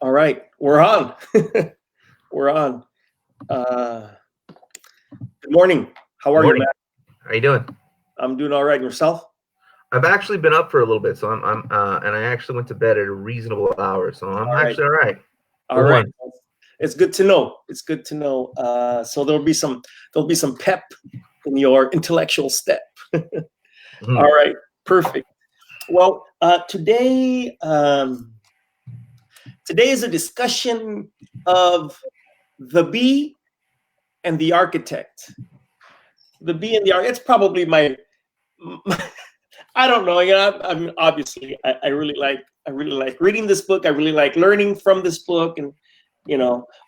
All right, we're on. We're on. Uh, Good morning. How are you, Morning. Matt? How you doing? I'm doing all right. And yourself? I've actually been up for a little bit, so and I actually went to bed at a reasonable hour, so I'm All right. actually all right All for right. one. It's good to know. It's good to know. So there'll be some pep in your intellectual step. Mhm. All right. Perfect. Well, today is a discussion of the bee and the architect. The bee and the architect. It's probably my I don't know. I mean, obviously, I really like reading this book. I really like learning from this book, and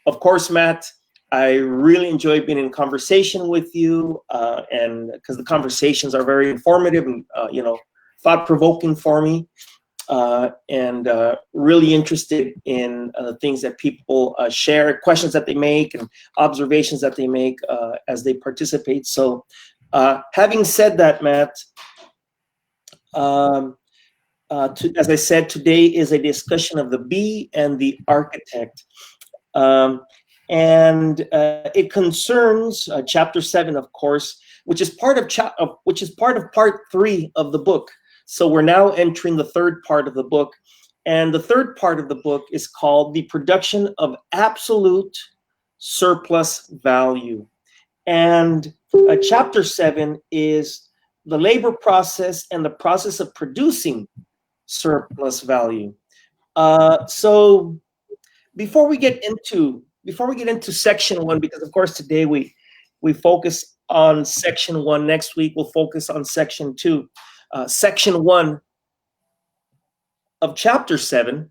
of course, Matt, I really enjoy being in conversation with you, and because the conversations are very informative and thought provoking for me, and really interested in the things that people share, questions that they make, and observations that they make as they participate. So, having said that, Matt. Um, as I said, today is a discussion of the bee and the architect. Um, and it concerns chapter 7, of course, which is part of part 3 of the book. So we're now entering the third part of the book. And the third part of the book is called The Production of Absolute Surplus Value. And chapter 7 is the labor process and the process of producing surplus value. So before we get into section 1, because of course today we focus on section 1. Next week we'll focus on section 2. Section 1 of chapter 7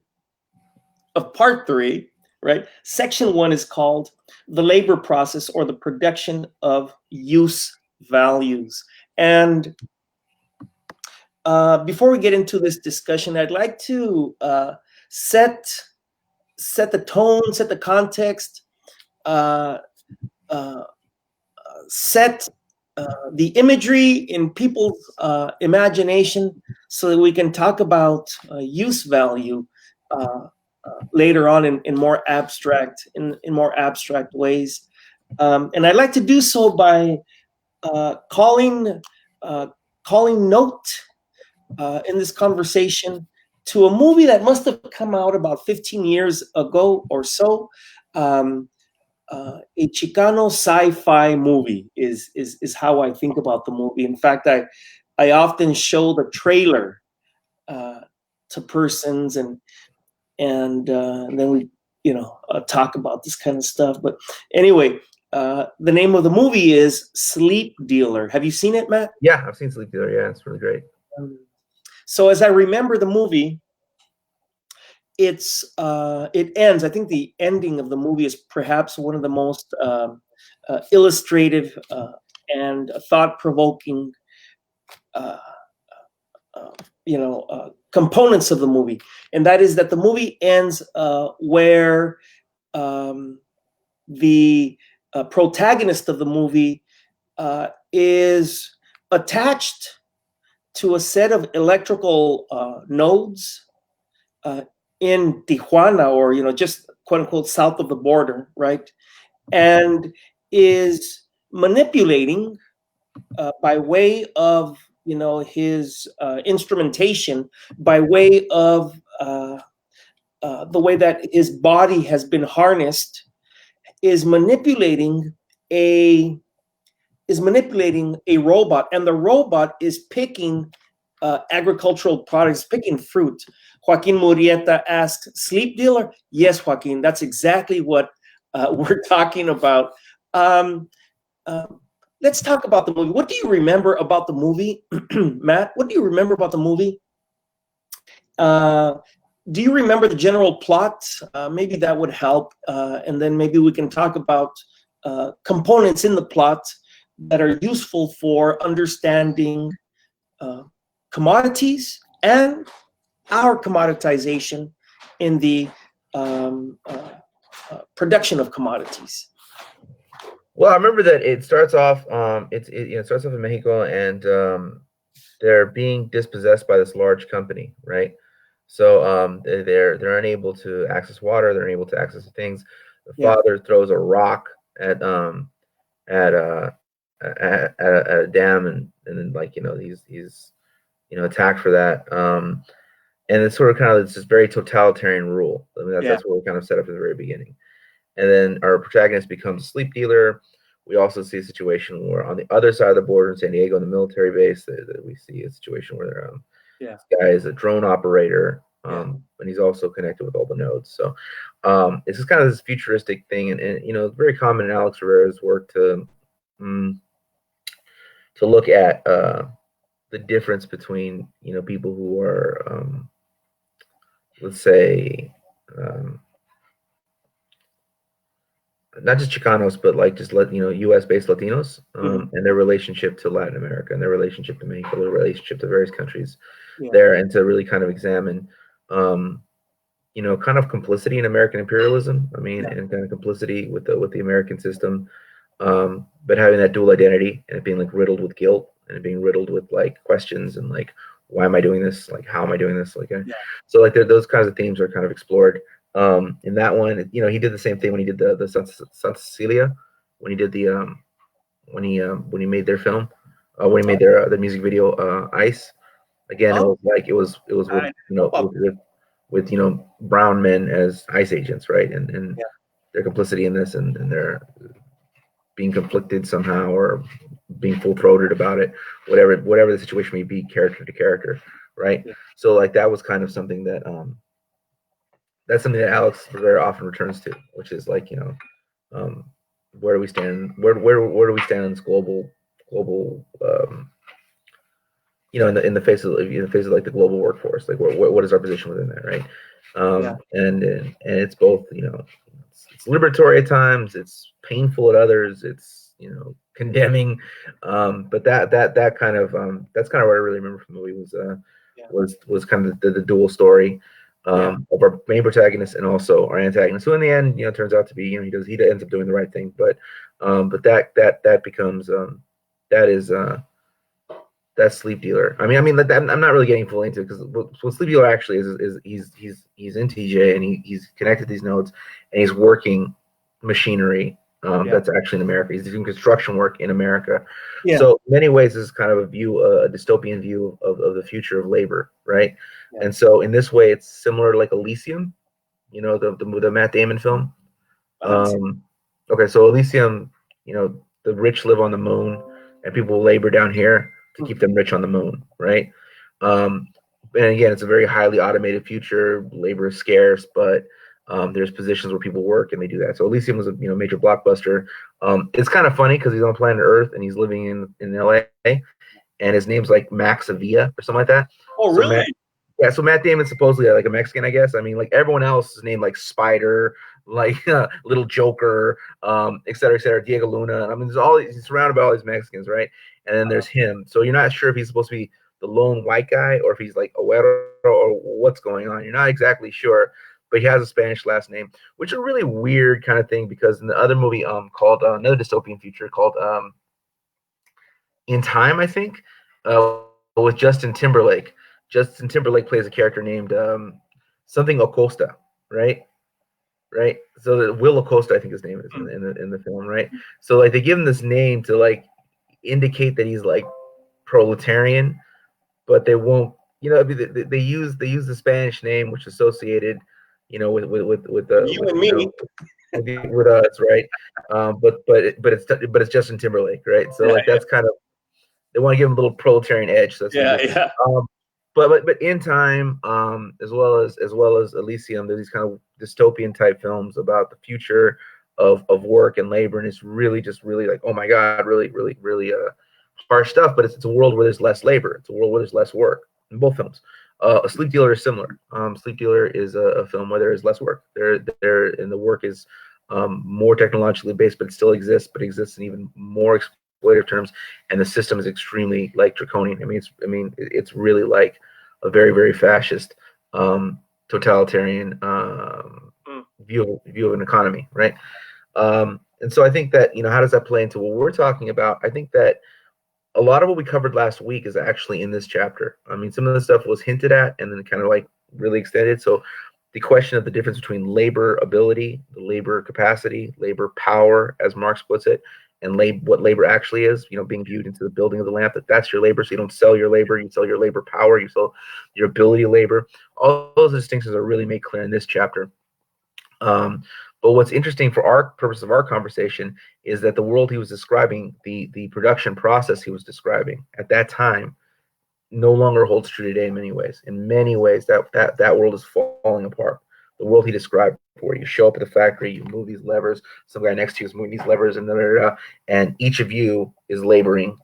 of part 3, right? Section 1 is called the labor process or the production of use values. And before we get into this discussion, I'd like to set the tone, set the context, uh, uh, set the imagery in people's imagination, so that we can talk about use value later on in more abstract ways. And I'd like to do so by calling note in this conversation to a movie that must have come out about 15 years ago or so. A Chicano sci-fi movie is how I think about the movie. In fact, I often show the trailer to persons, and then we talk about this kind of stuff. But anyway, the name of the movie is Sleep Dealer. Have you seen it, Matt? Yeah, I've seen Sleep Dealer. Yeah, it's really great. So as I remember the movie, it ends. I think the ending of the movie is perhaps one of the most illustrative and thought-provoking components of the movie, and that is that the movie ends where the protagonist of the movie is attached to a set of electrical nodes in Tijuana, or just quote unquote south of the border, right? And is manipulating by way of his instrumentation, by way of the way that his body has been harnessed, is manipulating a robot, and the robot is picking agricultural products, picking fruit. Joaquin Murrieta asks, "Sleep dealer?" Yes, Joaquin, that's exactly what we're talking about. Um, let's talk about the movie. What do you remember about the movie, Matt? What do you remember about the movie? Do you remember the general plot? Maybe that would help, and then maybe we can talk about components in the plot that are useful for understanding commodities and our commoditization in the production of commodities. Well, I remember that it starts off. It starts off in Mexico, and they're being dispossessed by this large company, right? So they're unable to access water. They're unable to access things. The Yeah. father throws a rock at at uh at a dam, and then, like, he's attacked for that. And it's sort of kind of this very totalitarian rule. I mean, Yeah. that's what we're kind of set up at the very beginning. And then our protagonist becomes a sleep dealer. We also see a situation where on the other side of the border in San Diego, in the military base, that we see a situation where Yeah. this guy is a drone operator, Yeah. and he's also connected with all the nodes. So it's just kind of this futuristic thing, and it's very common in Alex Rivera's work mm, to look at the difference between people who are let's say um, not just Chicanos, but like just U.S. based Latinos, and their relationship to Latin America, and their relationship to Mexico, their relationship to various countries Yeah. there, and to really kind of examine, kind of complicity in American imperialism. I mean, Yeah. and kind of complicity with the American system, but having that dual identity and it being like riddled with guilt and it being riddled with like questions and like, why am I doing this? Like, how am I doing this? Like, Yeah. so like those kinds of themes are kind of explored. In that one, he did the same thing when he did the Santa Cecilia, when he did the when he made their film, when he made their music video, Ice. Again, it Oh, was like it was with I know about with brown men as ICE agents, right? And yeah. their complicity in this, and their being conflicted somehow, or being full throated about it, whatever the situation may be, character to character, right? Yeah. So like that was kind of something that that's something that Alex very often returns to, which is like, um, where do we stand? Where do we stand in this global in the face of like the global workforce? Like, what is our position within that, right? Yeah. And it's both, it's liberatory at times, it's painful at others, it's condemning, but that kind of that's kind of what I really remember from the movie was Yeah. was kind of the dual story Yeah. of our main protagonist and also our antagonist, who in the end turns out to be, he ends up doing the right thing, but that becomes that is that's Sleep Dealer. I mean, like, I'm not really getting fully into it, because what Sleep Dealer actually is he's in TJ, and he's connected to these nodes, and he's working machinery Yeah. that's actually in America. He's doing construction work in America. Yeah. So in many ways, this is kind of a dystopian view of the future of labor, right? Yeah. And so in this way, it's similar to like Elysium, the Matt Damon film. I haven't seen Okay, so Elysium, the rich live on the moon, and people labor down here to keep them rich on the moon, right? Um, and again, it's a very highly automated future. Labor is scarce, but there's positions where people work and they do that. So Elysium was a major blockbuster. It's kind of funny because he's on planet Earth and he's living in LA, and his name's like Max Avilla or something like that. Oh, So really? yeah, so Matt Damon's supposedly like a Mexican, I guess. I mean, like everyone else is named like Spider, like Little Joker, et cetera, et cetera, Diego Luna. I mean, he's surrounded by all these Mexicans, right? And then there's him. So you're not sure if he's supposed to be the lone white guy or if he's like Oero or what's going on. You're not exactly sure, but he has a Spanish last name, which is a really weird kind of thing, because in the other movie called another dystopian future called In Time, I think, with Justin Timberlake. Justin Timberlake plays a character named something Acosta, right? Right. So Will Acosta, I think his name is in the film, right? So like they give him this name to like indicate that he's like proletarian, but they won't. They use the Spanish name, which is associated, with the You and me. with us, right? But it's Justin Timberlake, right? So Yeah. like that's kind of, they want to give him a little proletarian edge. So that's what Yeah. they do. Yeah. But In Time, as well as Elysium, there's these kind of dystopian type films about the future of work and labor, and it's really just really like, oh my god, really really really harsh stuff. But it's a world where there's less labor. It's a world where there's less work in both films. A Sleep Dealer is similar. Sleep Dealer is a film where there is less work. There and the work is more technologically based, but it still exists, but exists in even more exploitative terms, and the system is extremely like draconian. It's really like a very very fascist, totalitarian view of an economy, right? And so I think that, how does that play into what we're talking about? I think that a lot of what we covered last week is actually in this chapter. I mean, some of the stuff was hinted at and then kind of like really extended. So the question of the difference between labor ability, the labor capacity, labor power, as Marx puts it, and what labor actually is, being viewed into the building of the lamp, that's your labor. So you don't sell your labor, you sell your labor power, you sell your ability to labor. All those distinctions are really made clear in this chapter. But what's interesting for our purpose of our conversation is that the world he was describing, the production process he was describing at that time, no longer holds true today in many ways. In many ways, that world is falling apart. The world he described, where you show up at the factory, you move these levers, some guy next to you is moving these levers, and each of you is laboring,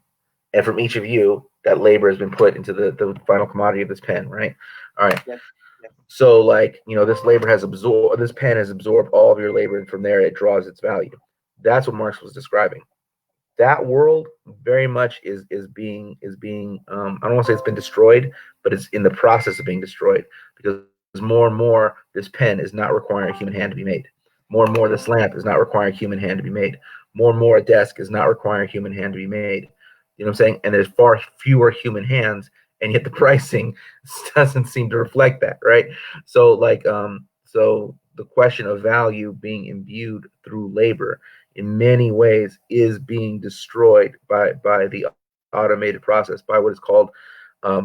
and from each of you, that labor has been put into the final commodity of this pen, right? All right. Yes. Yes. So, like, this labor has absorbed, this pen has absorbed all of your labor, and from there it draws its value. That's what Marx was describing. That world very much is being I don't want to say it's been destroyed, but it's in the process of being destroyed, because more and more this pen is not requiring a human hand to be made. More and more this lamp is not requiring a human hand to be made. More and more a desk is not requiring a human hand to be made. You know what I'm saying? And there's far fewer human hands, and yet the pricing doesn't seem to reflect that, right? So so the question of value being imbued through labor in many ways is being destroyed by the automated process, by what is called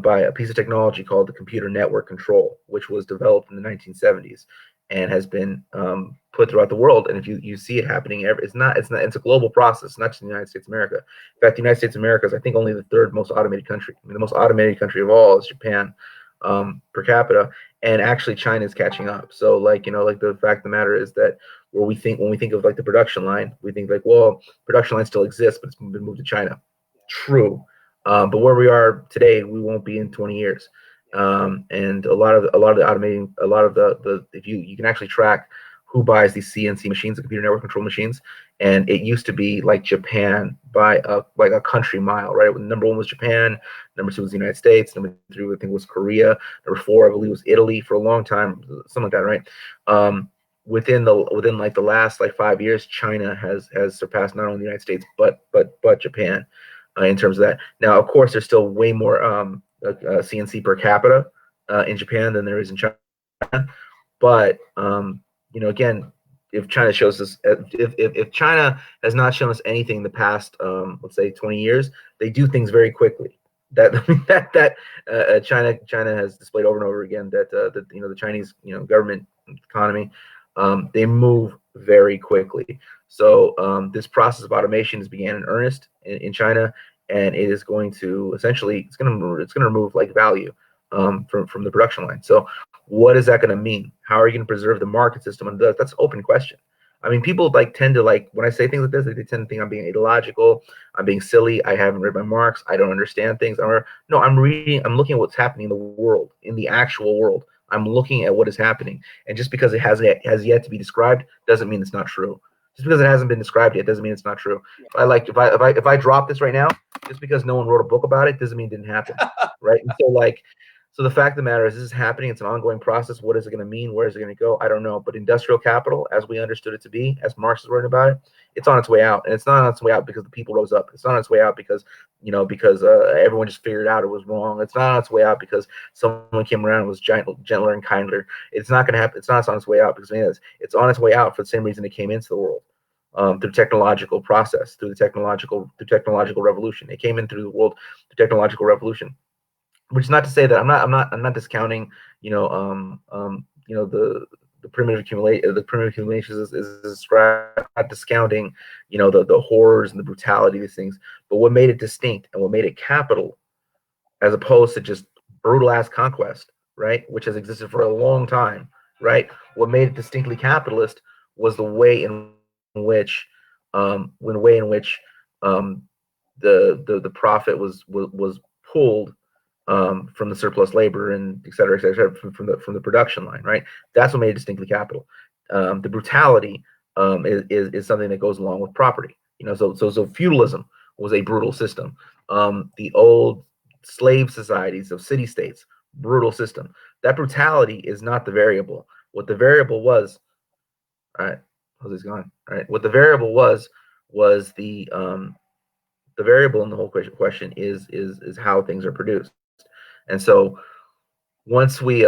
by a piece of technology called the computer network control, which was developed in the 1970s and has been put throughout the world. And if you see it happening, it's a global process, not just in the United States of America. In fact, the United States of America is, I think, only the third most automated country. I mean, the most automated country of all is Japan, per capita, and actually China is catching up. So, like the fact of the matter is that when we think of like the production line, we think like, well, production line still exists, but it's been moved to China. True, but where we are today, we won't be in 20 years. And a lot of the automating, a lot of the if you can actually track who buys these CNC machines, the computer network control machines, and it used to be like Japan by a country mile, right? Number one was Japan, number two was the United States, number three I think was Korea, number four I believe was Italy for a long time, something like that, right? Within like the last like 5 years, China has surpassed not only the United States but Japan in terms of that. Now, of course, there's still way more CNC per capita in Japan than there is in China, but again, if China shows us, if China has not shown us anything in the past, let's say 20 years, they do things very quickly. China has displayed over and over again that the Chinese government economy, they move very quickly. So this process of automation has began in earnest in China, and it is going to essentially it's going to remove like value from the production line. So what is that going to mean? How are you going to preserve the market system? And that's an open question. I mean, people tend to when I say things like this, they tend to think I'm being ideological, I'm being silly, I haven't read my Marx, I don't understand things. No, I'm looking at what's happening in the world, in the actual world. I'm looking at what is happening, and just because it has yet to be described doesn't mean it's not true. Just because it hasn't been described yet doesn't mean it's not true. If I drop this right now, just because no one wrote a book about it doesn't mean it didn't happen, right? And so the fact of the matter is, this is happening. It's an ongoing process. What is it going to mean? Where is it going to go? I don't know. But industrial capital, as we understood it to be, as Marx is writing about it, it's on its way out. And it's not on its way out because the people rose up. It's not on its way out because everyone just figured out it was wrong. It's not on its way out because someone came around and was gentler and kinder. It's not going to happen. It's not on its way out because it's on its way out for the same reason it came into the world. Through technological process, through technological revolution. It came in through the world, the technological revolution. Which is not to say that I'm not discounting, the primitive accumulation is described, not discounting, the horrors and the brutality of these things. But what made it distinct and what made it capital, as opposed to just brutal ass conquest, right, which has existed for a long time, right? What made it distinctly capitalist was the way in which, the profit was pulled from the surplus labor and et cetera, from the production line, right? That's what made it distinctly capital. The brutality is something that goes along with property. So feudalism was a brutal system. The old slave societies of city-states, brutal system. That brutality is not the variable. What the variable was, all right, Jose's gone. All right, what the variable was the variable in the whole question is how things are produced. And so once we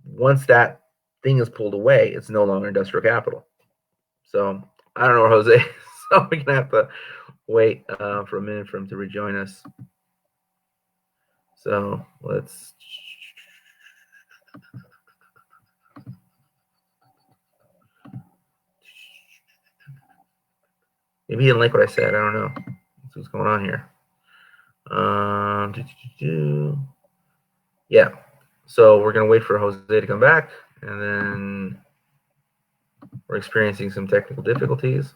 once that thing is pulled away, it's no longer industrial capital. So I don't know, Jose. So we're gonna have to wait for a minute for him to rejoin us. So let's. Maybe he didn't like what I said. I don't know. That's what's going on here. Yeah. So we're gonna wait for Jose to come back, and then we're experiencing some technical difficulties.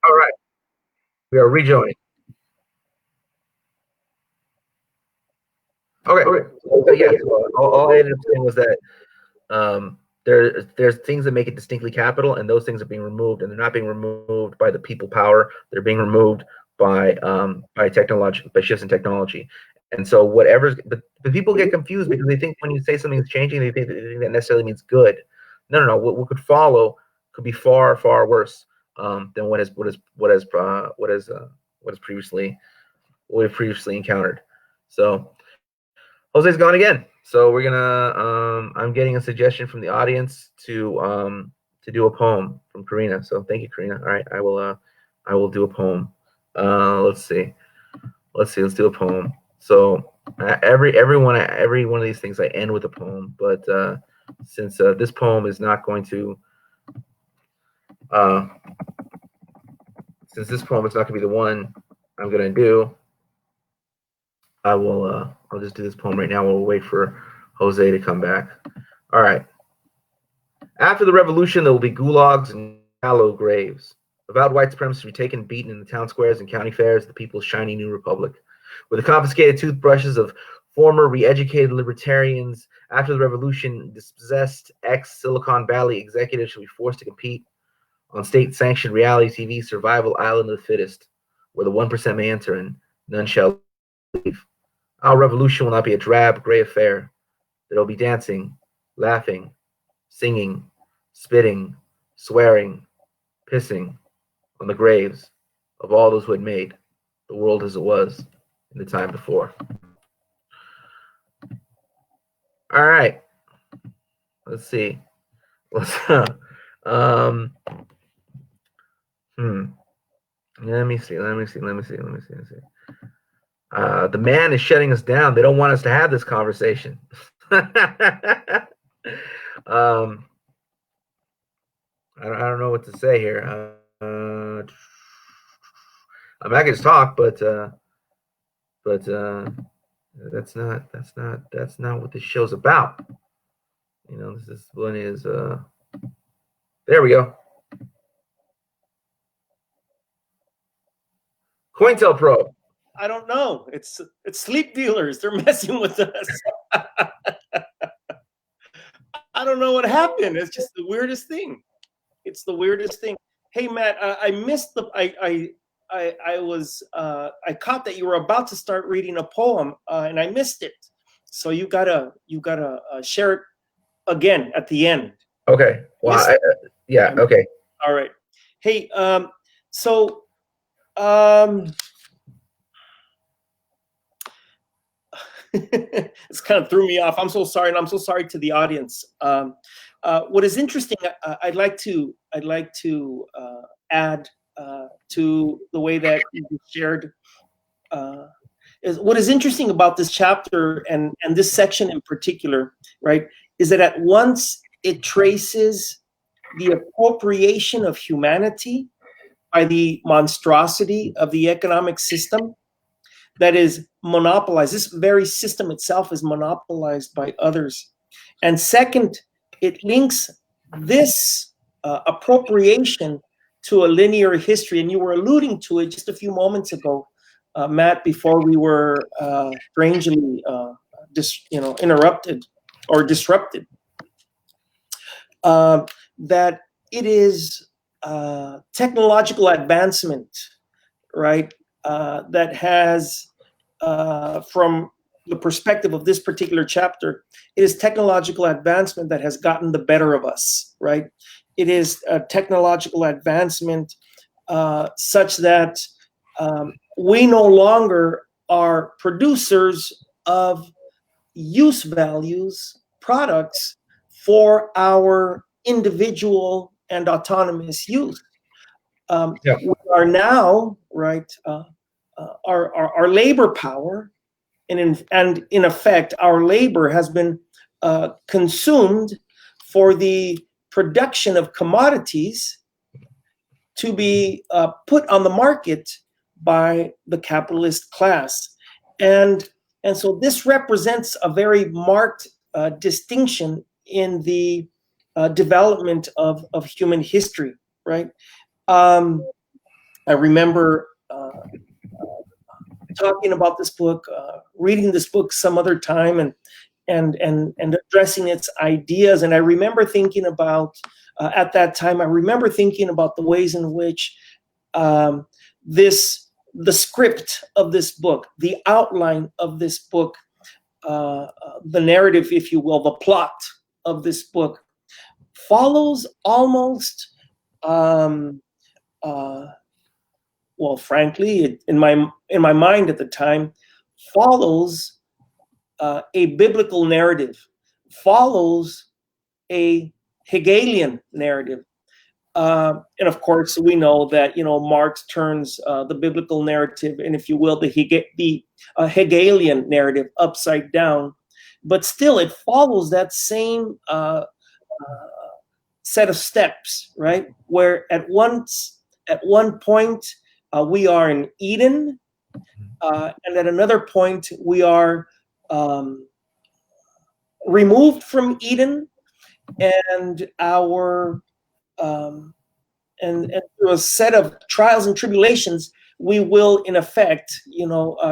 All right. We are rejoining. Okay. So, yeah. All I ended up saying was that there's things that make it distinctly capital, and those things are being removed, and they're not being removed by the people power. They're being removed by shifts in technology. And so whatever's, but people get confused because they think when you say something's changing, they think that necessarily means good. No. What could follow could be far, far worse than what we've previously encountered. So Jose's gone again. So we're gonna. I'm getting a suggestion from the audience to do a poem from Karina. So thank you, Karina. All right, I will do a poem. Let's see. Let's do a poem. So every one of these things I end with a poem, but since this poem is not going to since this poem is not going to be the one I'm going to do, I will I'll just do this poem right now. We'll wait for Jose to come back. All right. After the revolution, there will be gulags and shallow graves. Avowed white supremacists will be taken, beaten in the town squares and county fairs of the people's shiny new republic. With the confiscated toothbrushes of former re-educated libertarians, after the revolution, dispossessed ex-Silicon Valley executives shall be forced to compete on state-sanctioned reality TV survival island of the fittest, where the 1% may enter and none shall leave. Our revolution will not be a drab, gray affair. There will be dancing, laughing, singing, spitting, swearing, pissing on the graves of all those who had made the world as it was in the time before. All right. Let's see. Let me see. The man is shutting us down. They don't want us to have this conversation. I don't know what to say here. I mean, I can just talk, but that's not what this show's about. You know, this one is there we go. COINTELPRO. I don't know. It's sleep dealers. They're messing with us. I don't know what happened. It's just the weirdest thing. It's the weirdest thing. Hey, Matt, I missed the. I caught that you were about to start reading a poem, and I missed it. So you gotta share it again at the end. Okay. Well, yeah. Okay. All right. Hey, it's kind of threw me off. I'm so sorry, and I'm so sorry to the audience. What is interesting, I'd like to add to the way that you shared. Is what is interesting about this chapter and this section in particular, right? Is that at once it traces the appropriation of humanity by the monstrosity of the economic system that is monopolized. This very system itself is monopolized by others. And second, it links this appropriation to a linear history. And you were alluding to it just a few moments ago, Matt, before we were strangely interrupted or disrupted. That it is technological advancement, right? That has, from the perspective of this particular chapter, it is technological advancement that has gotten the better of us, right? It is a technological advancement such that we no longer are producers of use values, products for our individual and autonomous use. Yeah. We are now, right, our labor power, and in effect, our labor has been consumed for the production of commodities to be put on the market by the capitalist class. And so this represents a very marked distinction in the development of human history, right? I remember talking about this book, reading this book some other time, and addressing its ideas. And I remember thinking about, at that time, I remember thinking about the ways in which the script of this book, the outline of this book, the narrative, if you will, the plot of this book follows almost, well, frankly, in my mind at the time, follows a biblical narrative, follows a Hegelian narrative. And of course, we know that, Marx turns the biblical narrative, and if you will, the Hegelian narrative upside down. But still, it follows that same set of steps, right? Where at one point we are in Eden, and at another point we are removed from Eden, and our and through a set of trials and tribulations, we will, in effect,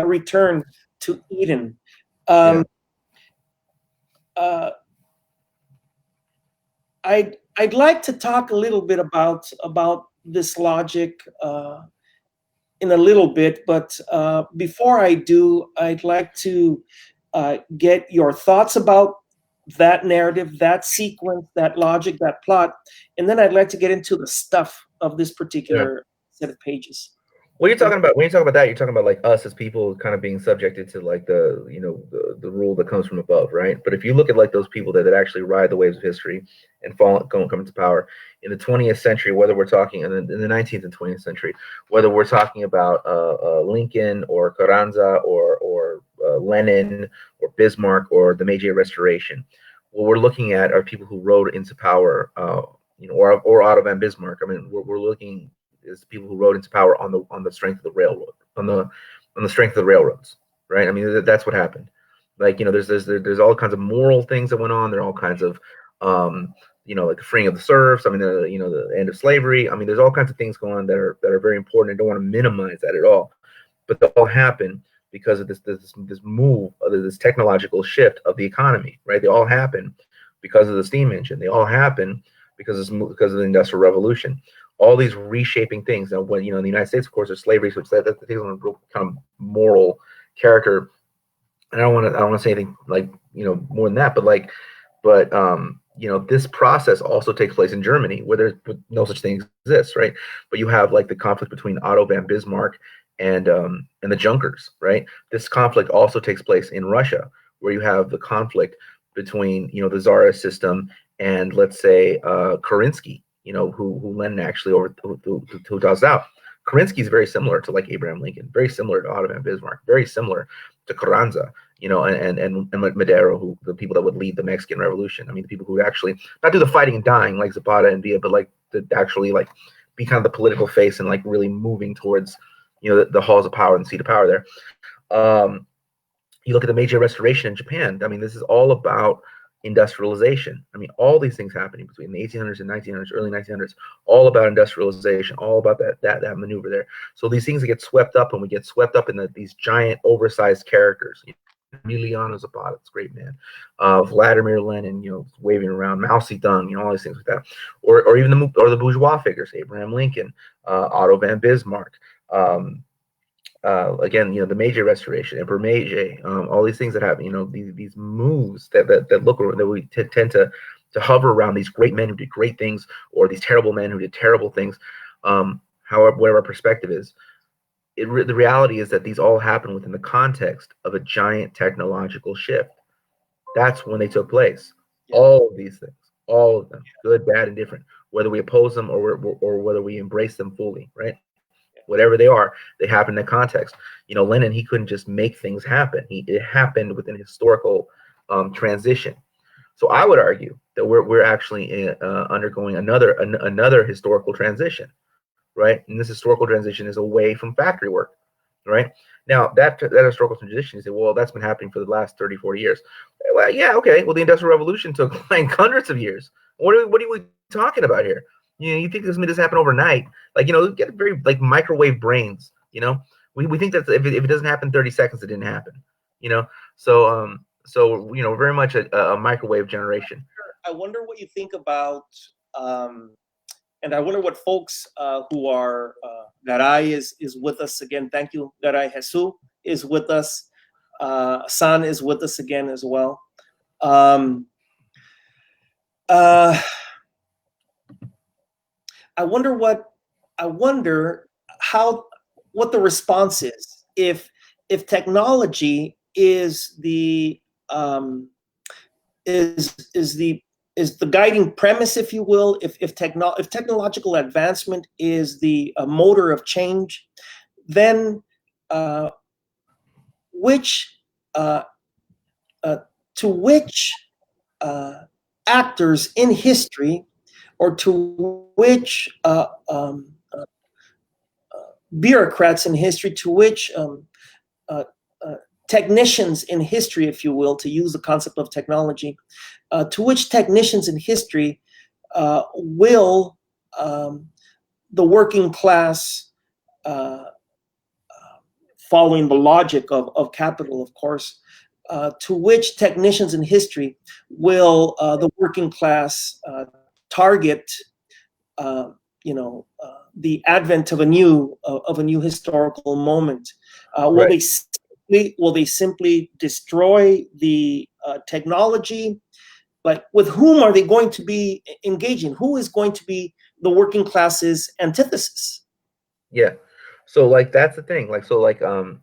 return to Eden. I'd like to talk a little bit about this logic in a little bit, but before I do, I'd like to get your thoughts about that narrative, that sequence, that logic, that plot, and then I'd like to get into the stuff of this particular set of pages. When you talk about that, you're talking about like us as people kind of being subjected to like the rule that comes from above, right? But if you look at like those people that actually ride the waves of history and come into power in the 20th century, whether we're talking in the 19th and 20th century, whether we're talking about Lincoln or Carranza or Lenin or Bismarck or the Meiji Restoration, what we're looking at are people who rode into power, or Otto von Bismarck. I mean, we're looking is people who rode into power on the strength of the railroad, on the strength of the railroads, right? I mean, that's what happened. Like, there's all kinds of moral things that went on. There are all kinds of, like the freeing of the serfs. I mean, the end of slavery. I mean, there's all kinds of things going on that are very important. I don't want to minimize that at all, but they all happen because of this move, this technological shift of the economy, right? They all happen because of the steam engine. They all happen because of the Industrial Revolution. All these reshaping things. And when in the United States, of course, there's slavery, which that takes on a real kind of moral character. And I don't want to say anything like more than that, but this process also takes place in Germany, where no such thing exists, right? But you have like the conflict between Otto von Bismarck and the Junkers, right? This conflict also takes place in Russia, where you have the conflict between the Tsarist system and, let's say, Kerensky, who Lenin actually who does out. Kerensky is very similar to like Abraham Lincoln, very similar to Otto von Bismarck, very similar to Carranza, and Madero, who the people that would lead the Mexican Revolution. I mean, the people who would actually not do the fighting and dying like Zapata and Villa, but like to actually like be kind of the political face and like really moving towards the halls of power and seat of power there. You look at the Meiji Restoration in Japan. I mean, this is all about industrialization. I mean, all these things happening between the 1800s and 1900s, early 1900s, all about industrialization, all about that maneuver there. So these things that get swept up, and we get swept up in these giant, oversized characters. Emiliano Zapata, it's a great man. Vladimir Lenin, waving around, Mao Zedong, all these things like that, or even the bourgeois figures, Abraham Lincoln, Otto von Bismarck. Again, the Meiji Restoration, Emperor Meiji, all these things that happen, these moves that we tend to hover around these great men who did great things, or these terrible men who did terrible things, however, whatever our perspective is, the reality is that these all happen within the context of a giant technological shift. That's when they took place. Yeah. All of these things, all of them, good, bad, and different, whether we oppose them or whether we embrace them fully, right? Whatever they are, they happen in that context. Lenin, he couldn't just make things happen. It happened within historical transition. So I would argue that we're actually undergoing another historical transition, right? And this historical transition is away from factory work, right? Now that historical transition, you say, well, that's been happening for the last 30, 40 years. Well, yeah, okay. Well, the Industrial Revolution took like hundreds of years. What are we talking about here? You think this may just happen overnight? Like, we get very like microwave brains. We think that if it doesn't happen 30 seconds, it didn't happen. So very much a microwave generation. I wonder what you think about, and I wonder what folks who are Garay is with us again. Thank you, Garay. Jesus is with us. San is with us again as well. I wonder what the response is if technology is the guiding premise, if you will, if technological advancement is the motor of change, then to which actors in history, or to which bureaucrats in history, to which technicians in history, if you will, to use the concept of technology, to which technicians in history will the working class, following the logic of capital, of course, to which technicians in history will the working class target, the advent of a new historical moment? Right. Will they simply destroy the technology? Like, with whom are they going to be engaging? Who is going to be the working class's antithesis? Yeah. So like that's the thing. Like when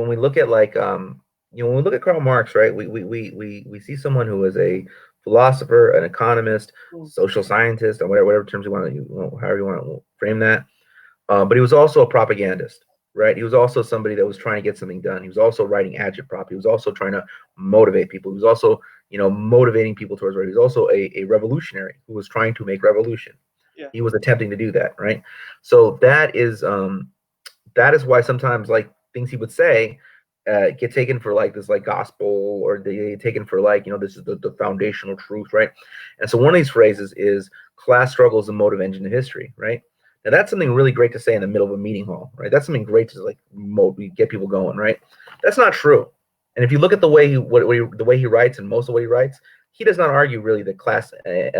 we look at when we look at Karl Marx, right? We see someone who is a philosopher, an economist, social scientist, or whatever terms you want to, however you want to frame that. But he was also a propagandist, right? He was also somebody that was trying to get something done. He was also writing agitprop. He was also trying to motivate people. He was also, motivating people towards right. He was also a revolutionary who was trying to make revolution. Yeah. He was attempting to do that, right? So that is why sometimes like things he would say get taken for like this like gospel, or they get taken for like, this is the foundational truth, right? And so one of these phrases is class struggle is the motive engine of history, right? Now that's something really great to say in the middle of a meeting hall, right? That's something great to like get people going, right? That's not true. And if you look at the way the way he writes, and most of what he writes, he does not argue really that class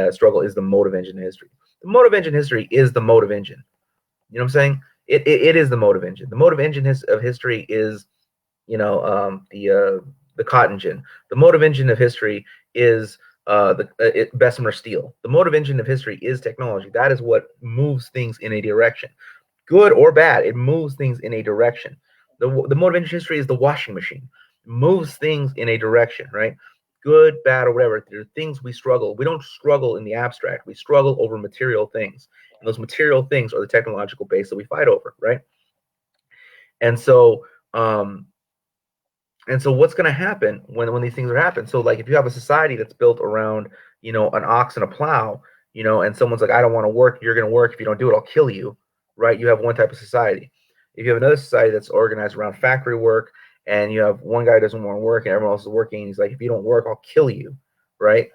struggle is the motive engine of history. The motive engine of history is the motive engine. You know what I'm saying? It is the motive engine. The motive engine of history is, the cotton gin. The motive engine of history is Bessemer steel. The motive engine of history is technology. That is what moves things in a direction, good or bad. It moves things in a direction. The motive engine of history is the washing machine. It moves things in a direction, right? Good, bad, or whatever. There are things we struggle. We don't struggle in the abstract. We struggle over material things. And those material things are the technological base that we fight over, right? And so, what's going to happen when these things are happening? So, like, if you have a society that's built around, an ox and a plow, and someone's like, I don't want to work, you're going to work. If you don't do it, I'll kill you, right? You have one type of society. If you have another society that's organized around factory work, and you have one guy who doesn't want to work and everyone else is working, and he's like, if you don't work, I'll kill you, right?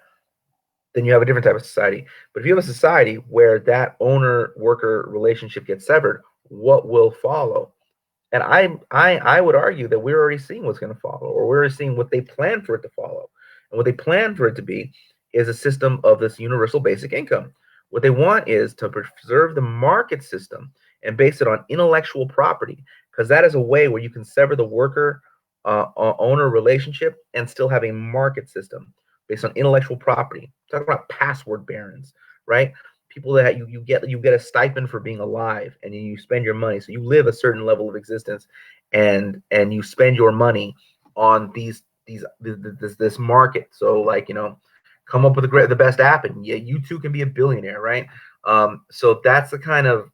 Then you have a different type of society. But if you have a society where that owner-worker relationship gets severed, what will follow? And I would argue that we're already seeing what's going to follow, or we're already seeing what they plan for it to follow. And what they plan for it to be is a system of this universal basic income. What they want is to preserve the market system and base it on intellectual property, because that is a way where you can sever the worker owner relationship and still have a market system based on intellectual property. Talking about password barons, right? people that you get a stipend for being alive, and you spend your money, so you live a certain level of existence, and you spend your money on this market. So like, you know, come up with the best app, and yeah, you too can be a billionaire, right? So that's the kind of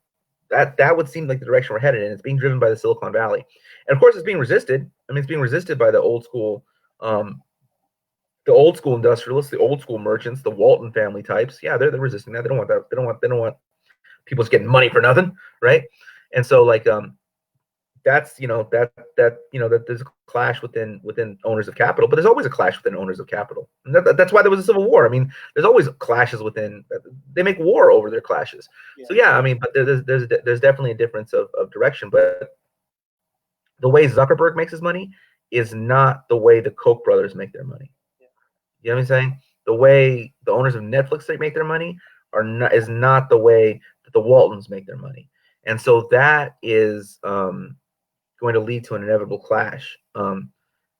that would seem like the direction we're headed in. It's being driven by the Silicon Valley, and of course it's being resisted. I mean, it's being resisted by the old school industrialists, the old school merchants, the Walton family types. Yeah, they're resisting that. They don't want that. They don't want people just getting money for nothing, right? And so like that's, you know, that there's a clash within owners of capital, but there's always a clash within owners of capital, and that's why there was a civil war. I mean, there's always clashes within. They make war over their clashes. Yeah. So yeah, I mean, but there's definitely a difference of direction. But the way Zuckerberg makes his money is not the way the Koch brothers make their money. You know what I'm saying? The way the owners of Netflix make their money is not the way that the Waltons make their money, and so that is going to lead to an inevitable clash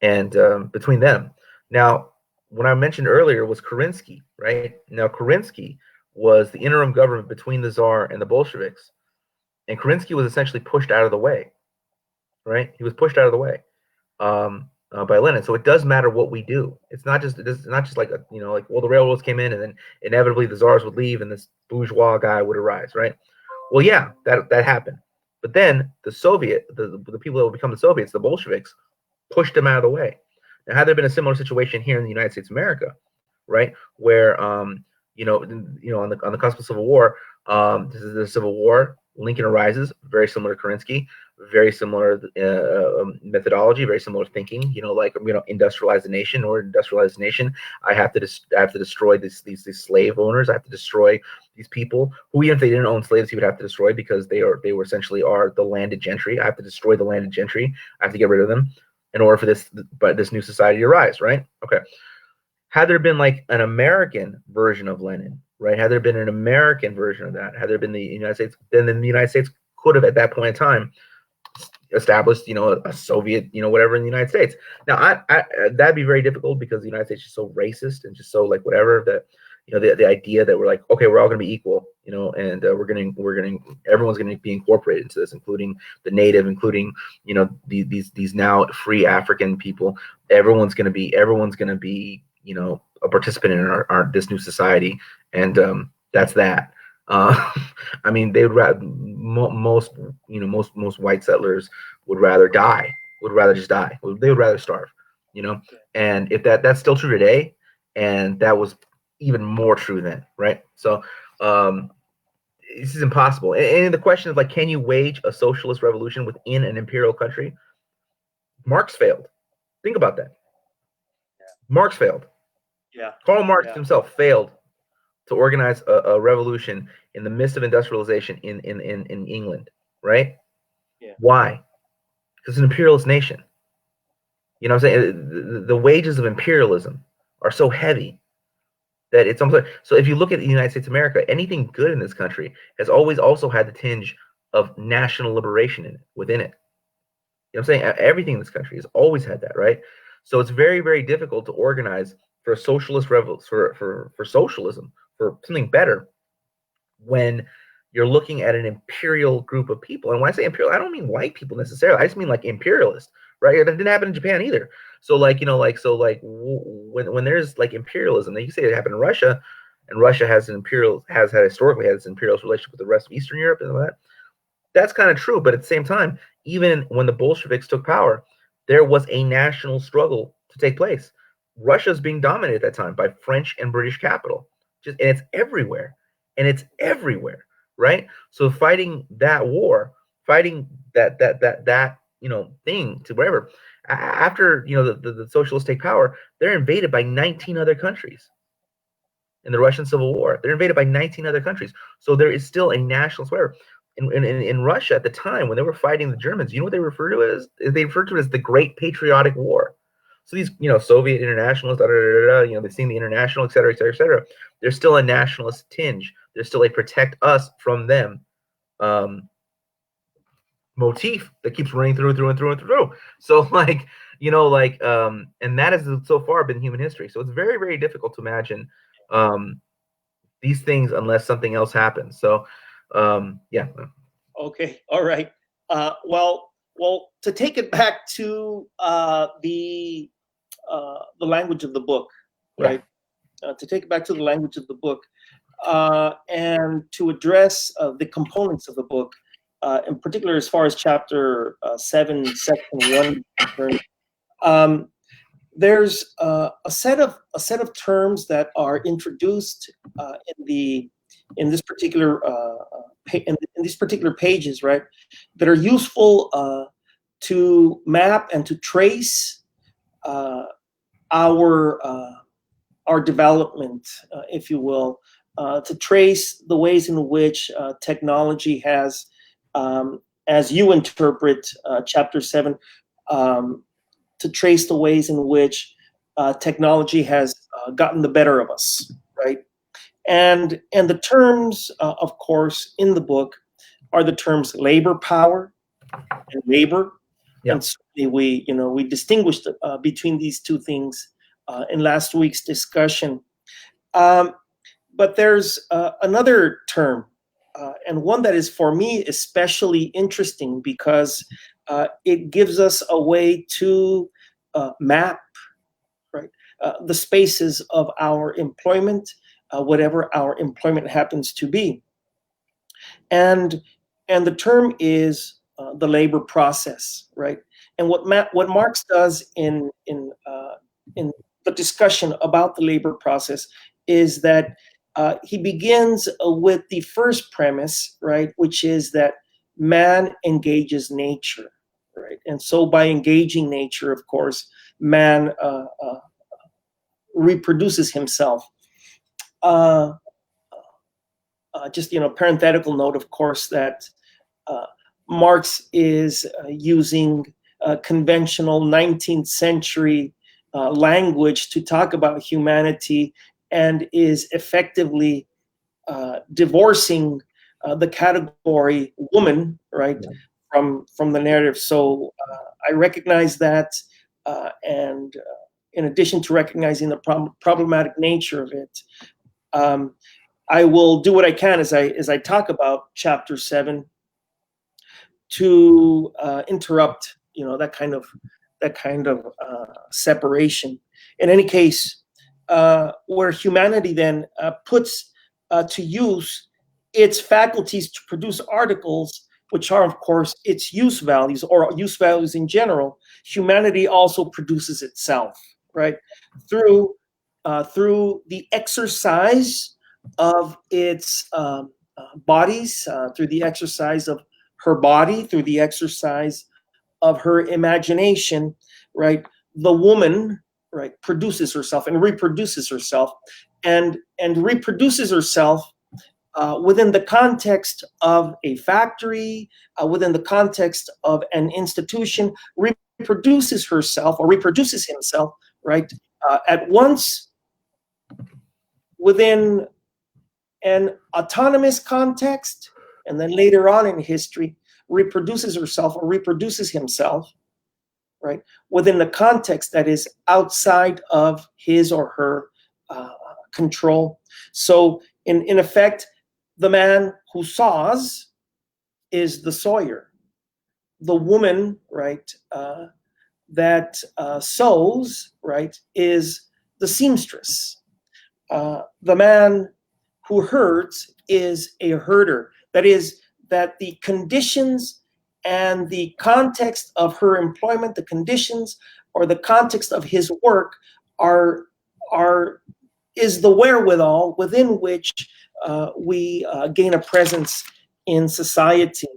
between them. Now, what I mentioned earlier was Kerensky, right? Now, Kerensky was the interim government between the Tsar and the Bolsheviks, and Kerensky was essentially pushed out of the way, right? He was pushed out of the way. By Lenin. So it does matter what we do. It's not just like like, well, the railroads came in and then inevitably the czars would leave and this bourgeois guy would arise, right? Well, yeah, that happened. But then the people that would become the Soviets, the Bolsheviks, pushed them out of the way. Now, had there been a similar situation here in the United States of America, right, where on the cusp of Civil War, this is the Civil War. Lincoln arises, very similar to Kerensky, very similar methodology, very similar thinking. Industrialize the nation. Or industrialize the nation, I have to destroy these slave owners. I have to destroy these people who, even if they didn't own slaves, he would have to destroy because they were essentially the landed gentry. I have to destroy the landed gentry. I have to get rid of them in order for this new society to rise. Right? Okay. Had there been like an American version of Lenin, right? Had there been an American version of that, had there been the United States, then the United States could have at that point in time established, a Soviet, whatever in the United States. Now, that'd be very difficult because the United States is so racist and just so like whatever that, the idea that we're like, okay, we're all going to be equal, and everyone's going to be incorporated into this, including the native, including, these now free African people. Everyone's going to be, a participant in this new society, and that's that. I mean, they would rather most white settlers would rather die, would rather just die. They would rather starve, And if that's still true today, and that was even more true then, right? So this is impossible. And the question is like, can you wage a socialist revolution within an imperial country? Marx failed. Think about that. Yeah. Marx failed. Yeah. Karl Marx himself failed to organize a revolution in the midst of industrialization in England, right? Yeah. Why? Because it's an imperialist nation. You know what I'm saying? The wages of imperialism are so heavy that it's almost like, so if you look at the United States of America, anything good in this country has always also had the tinge of national liberation within it. You know what I'm saying? Everything in this country has always had that, right? So it's very, very difficult to organize for a socialist for socialism, for something better, when you're looking at an imperial group of people. And when I say imperial, I don't mean white people necessarily. I just mean like imperialist, right? That didn't happen in Japan either. So like, when there's like imperialism, then you say it happened in Russia, and Russia has historically had this imperialist relationship with the rest of Eastern Europe and all that. That's kind of true. But at the same time, even when the Bolsheviks took power, there was a national struggle to take place. Russia's being dominated at that time by French and British capital, and it's everywhere, right? So fighting that war, fighting that thing to wherever, after the socialists take power, they're invaded by 19 other countries. In the Russian Civil War, they're invaded by 19 other countries. So there is still a nationalist whatever. In Russia at the time when they were fighting the Germans, you know what they refer to it as? They refer to it as the Great Patriotic War. So these, Soviet internationalists, they've seen the international, et cetera, et cetera, et cetera. There's still a nationalist tinge. There's still a protect us from them motif that keeps running through. So and that has so far been human history. So it's very, very difficult to imagine these things unless something else happens. So, yeah. Okay, all right. Well, to take it back to the language of the book, Yeah. right? To take it back to the language of the book, and to address the components of the book, in particular, as far as chapter 7, section 1 is concerned. There's a set of terms that are introduced in this particular in these particular pages, right? That are useful to map and to trace our development, if you will, to trace the ways in which technology has, as you interpret chapter 7. To trace the ways in which technology has gotten the better of us, right? And the terms, of course, in the book are the terms labor power and labor. Yeah. And certainly we distinguished between these two things in last week's discussion. But there's another term, and one that is for me especially interesting because it gives us a way to map, right, the spaces of our employment, whatever our employment happens to be, and the term is the labor process, right? And what Marx does in the discussion about the labor process is that he begins with the first premise, right, which is that man engages nature, right? And so by engaging nature, of course, man reproduces himself. Just parenthetical note, of course, that Marx is using conventional 19th century language to talk about humanity, and is effectively divorcing the category woman, right, from the narrative. So I recognize that, and in addition to recognizing the problematic nature of it, I will do what I can as I talk about chapter 7 to interrupt that kind of separation. In any case, where humanity then puts to use its faculties to produce articles, which are, of course, its use values, or use values in general, humanity also produces itself, right? Through the exercise of its bodies, through the exercise of her body, through the exercise of her imagination, right? The woman, right, produces herself and reproduces herself, and reproduces herself within the context of a factory, within the context of an institution, reproduces herself or reproduces himself, right, at once within an autonomous context, and then later on in history, reproduces herself or reproduces himself, right, within the context that is outside of his or her control. So, in effect, the man who saws is the sawyer. The woman, right, that sews, right, is the seamstress. The man who herds is a herder. That is, that the conditions and the context of her employment, the conditions or the context of his work is the wherewithal within which we gain a presence in society.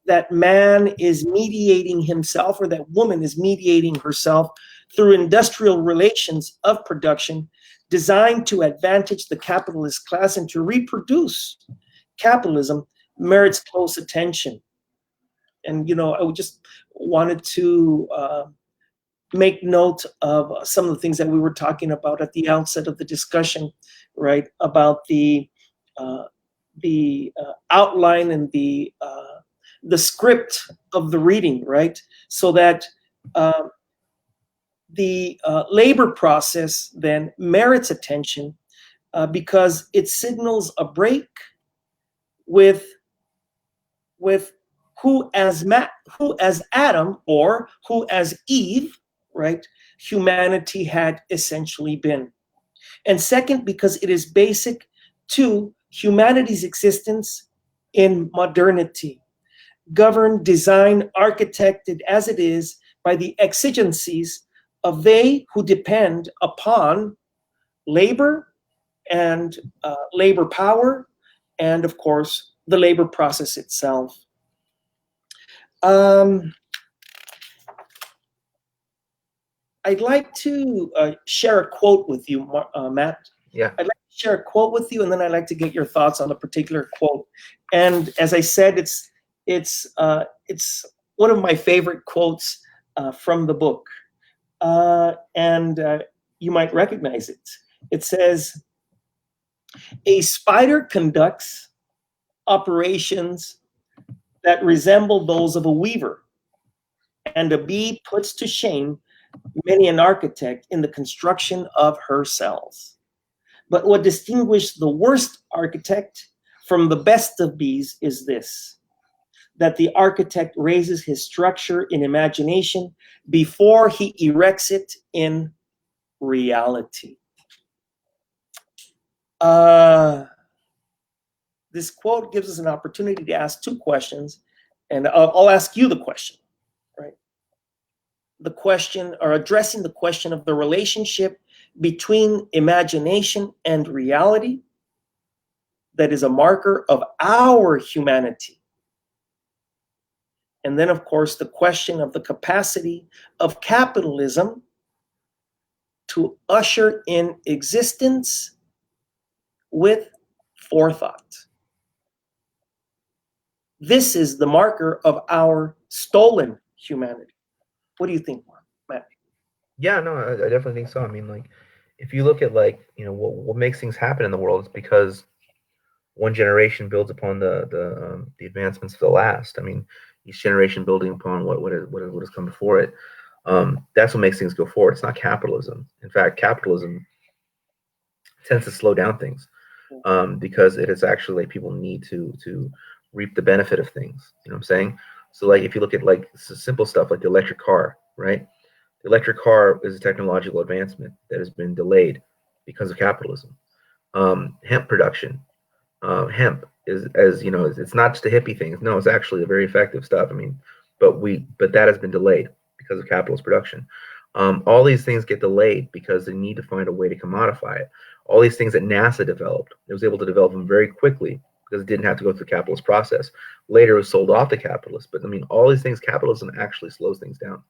That man is mediating himself, or that woman is mediating herself through industrial relations of production designed to advantage the capitalist class and to reproduce capitalism merits close attention. And, I just wanted to make note of some of the things that we were talking about at the outset of the discussion, right, about the outline and the script of the reading, right, so that the labor process then merits attention because it signals a break with who as Adam, or who as Eve, right, humanity had essentially been. And second, because it is basic to humanity's existence in modernity, governed, designed, architected as it is by the exigencies of they who depend upon labor and labor power, and of course, the labor process itself. I'd like to share a quote with you, Matt. Yeah. I'd like to share a quote with you, and then I'd like to get your thoughts on a particular quote. And as I said, it's one of my favorite quotes from the book, and you might recognize it. It says, "A spider conducts operations that resemble those of a weaver, and a bee puts to shame many an architect in the construction of her cells. But what distinguishes the worst architect from the best of bees is this, that the architect raises his structure in imagination before he erects it in reality." This quote gives us an opportunity to ask two questions, and I'll ask you the question, right? The question, or addressing the question of the relationship between imagination and reality that is a marker of our humanity. And then, of course, the question of the capacity of capitalism to usher in existence with forethought. This is the marker of our stolen humanity. What do you think, Matt? Yeah, no, I definitely think so. I mean, like, if you look at, like, you know, what makes things happen in the world, is because one generation builds upon the advancements of the last. I mean, each generation building upon what has come before it. That's what makes things go forward. It's not capitalism. In fact, capitalism tends to slow down things, because it is actually, like, people need to reap the benefit of things. You know what I'm saying? So, like, if you look at, like, simple stuff like the electric car, right? The electric car is a technological advancement that has been delayed because of capitalism. Hemp production. Hemp is, as you know, it's not just a hippie thing. No, it's actually a very effective stuff. I mean, but that has been delayed because of capitalist production. All these things get delayed because they need to find a way to commodify it. All these things that NASA developed, it was able to develop them very quickly because it didn't have to go through the capitalist process. Later, it was sold off to capitalists. But I mean, all these things, capitalism actually slows things down,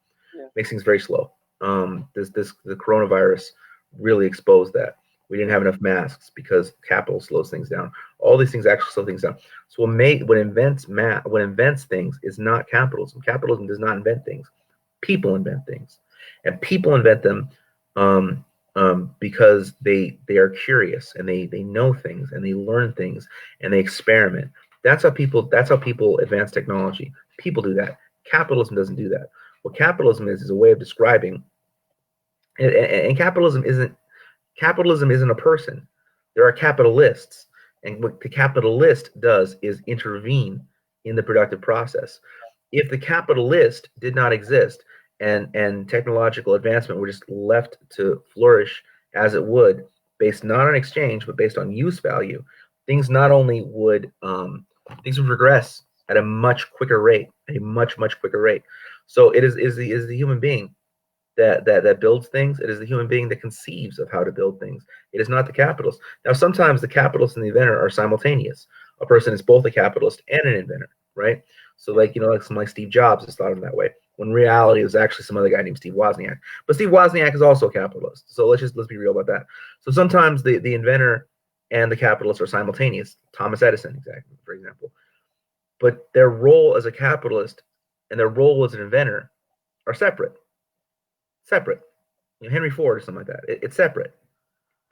makes things very slow. The coronavirus really exposed that. We didn't have enough masks because capital slows things down. All these things actually slow things down. So what invents things is not capitalism. Capitalism does not invent things. People invent things, and people invent them because they are curious, and they know things, and they learn things, and they experiment. That's how people advance technology. People do that. Capitalism doesn't do that. What capitalism is a way of describing, and capitalism isn't a person. There are capitalists, and what the capitalist does is intervene in the productive process. If the capitalist did not exist, and technological advancement were just left to flourish as it would, based not on exchange but based on use value, things not only would things would regress at a much quicker rate, much quicker rate. So it is the human being that builds things. It is the human being that conceives of how to build things. It is not the capitalist. Now, sometimes the capitalist and the inventor are simultaneous. A person is both a capitalist and an inventor, right? So, like, you know, like someone like Steve Jobs is thought of that way, when in reality it was actually some other guy named Steve Wozniak. But Steve Wozniak is also a capitalist. So let's be real about that. So sometimes the inventor and the capitalist are simultaneous. Thomas Edison, exactly, for example. But their role as a capitalist and their role as an inventor are separate. You know, Henry Ford or something like that. It's separate.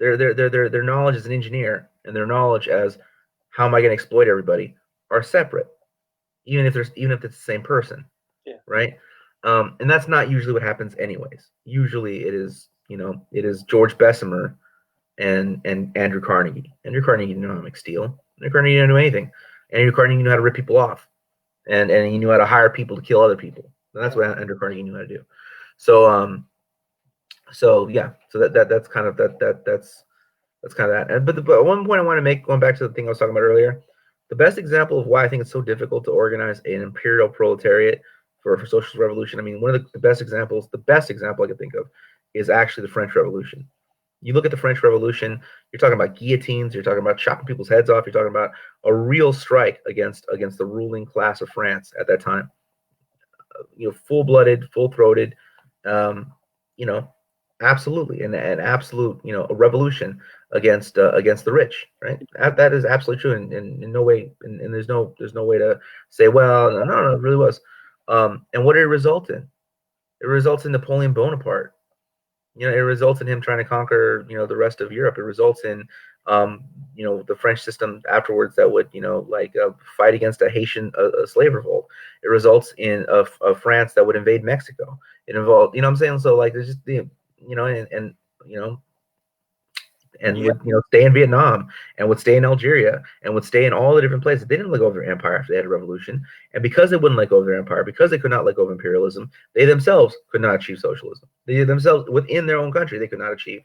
Their knowledge as an engineer and their knowledge as how am I going to exploit everybody are separate, even if it's the same person, right? And that's not usually what happens anyways. Usually it is George Bessemer and Andrew Carnegie. Andrew Carnegie didn't know how to make steel. Andrew Carnegie didn't know anything. Andrew Carnegie knew how to rip people off, and he knew how to hire people to kill other people. And that's what Andrew Carnegie knew how to do. So yeah, so that's kind of that's kind of that. And, but one point I want to make, going back to the thing I was talking about earlier, the best example of why I think it's so difficult to organize an imperial proletariat for socialist revolution. I mean, one of the best example I could think of is actually the French Revolution. You look at the French Revolution, you're talking about guillotines, you're talking about chopping people's heads off, you're talking about a real strike against the ruling class of France at that time. Full-blooded, full-throated, absolutely, and absolute, a revolution against the rich, right? That is absolutely true, and in no way, and there's no way to say, well, no, it really was. And what did it result in? It results in Napoleon Bonaparte. It results in him trying to conquer, the rest of Europe. It results in, the French system afterwards that would, fight against a Haitian slave revolt. It results in a France that would invade Mexico. It involved, what I'm saying? So like, there's just the, and would stay in Vietnam, and would stay in Algeria, and would stay in all the different places. They didn't let go of their empire after they had a revolution, and because they wouldn't let go of their empire, because they could not let go of imperialism, they themselves could not achieve socialism. They themselves, within their own country, they could not achieve,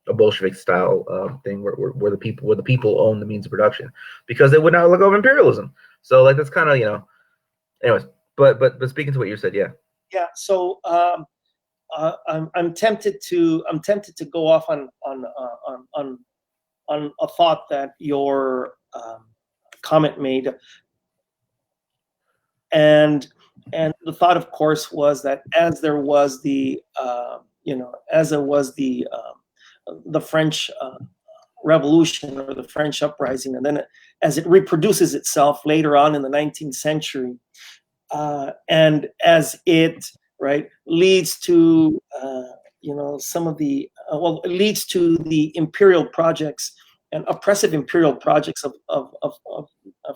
a Bolshevik style thing where the people own the means of production, because they would not let go of imperialism. So like, that's kind of, anyways. But speaking to what you said, yeah. So I'm tempted to go off on a thought that your comment made, and the thought, of course, was that as there was the French Revolution, or the French uprising, and then as it reproduces itself later on in the 19th century, and as it leads to some of the it leads to the imperial projects and oppressive imperial projects of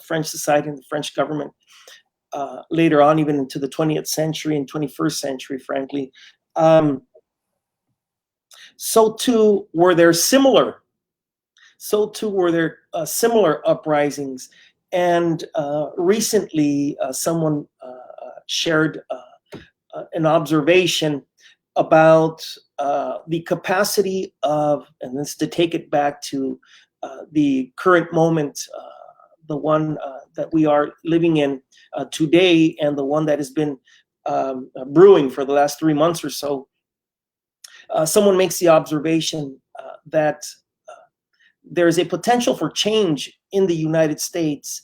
French society and the French government later on, even into the 20th century and 21st century, frankly. So too were there similar uprisings. And recently, someone shared an observation about the capacity of, and this to take it back to the current moment, the one that we are living in today, and the one that has been brewing for the last 3 months or so. Someone makes the observation that there's a potential for change in the United States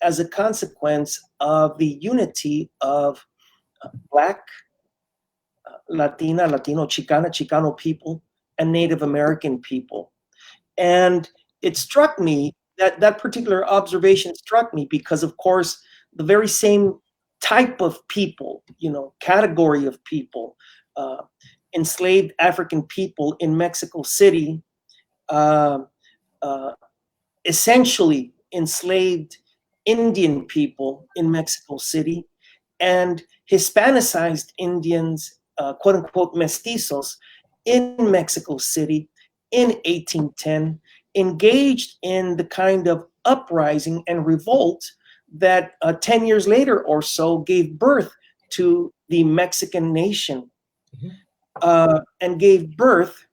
as a consequence of the unity of Black, Latino, Chicano people, and Native American people. And it struck me, that particular observation struck me, because, of course, the very same type of people, category of people, enslaved African people in Mexico City, essentially enslaved Indian people in Mexico City, and Hispanicized Indians, quote unquote mestizos, in Mexico City in 1810, engaged in the kind of uprising and revolt that 10 years later or so gave birth to the Mexican nation, and gave birth,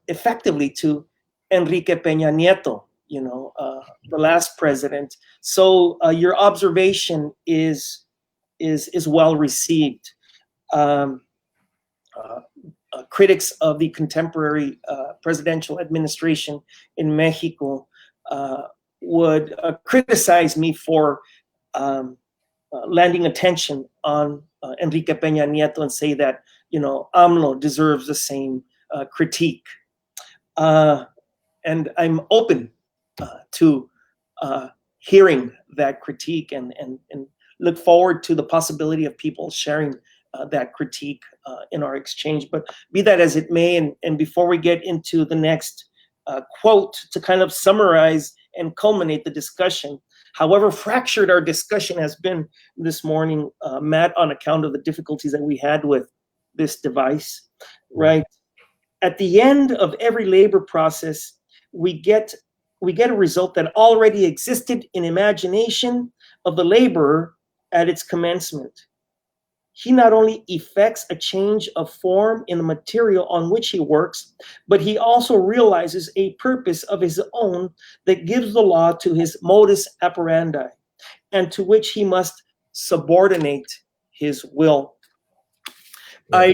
effectively to Enrique Peña Nieto, the last president. So your observation is well received. Critics of the contemporary presidential administration in Mexico would criticize me for landing attention on Enrique Peña Nieto and say that, AMLO deserves the same critique. And I'm open to hearing that critique, and look forward to the possibility of people sharing that critique in our exchange. But be that as it may, and before we get into the next quote, to kind of summarize and culminate the discussion, however fractured our discussion has been this morning, Matt, on account of the difficulties that we had with this device, right? At the end of every labor process, we get a result that already existed in imagination of the laborer at its commencement. He not only effects a change of form in the material on which he works, but he also realizes a purpose of his own that gives the law to his modus operandi, and to which he must subordinate his will. Yeah.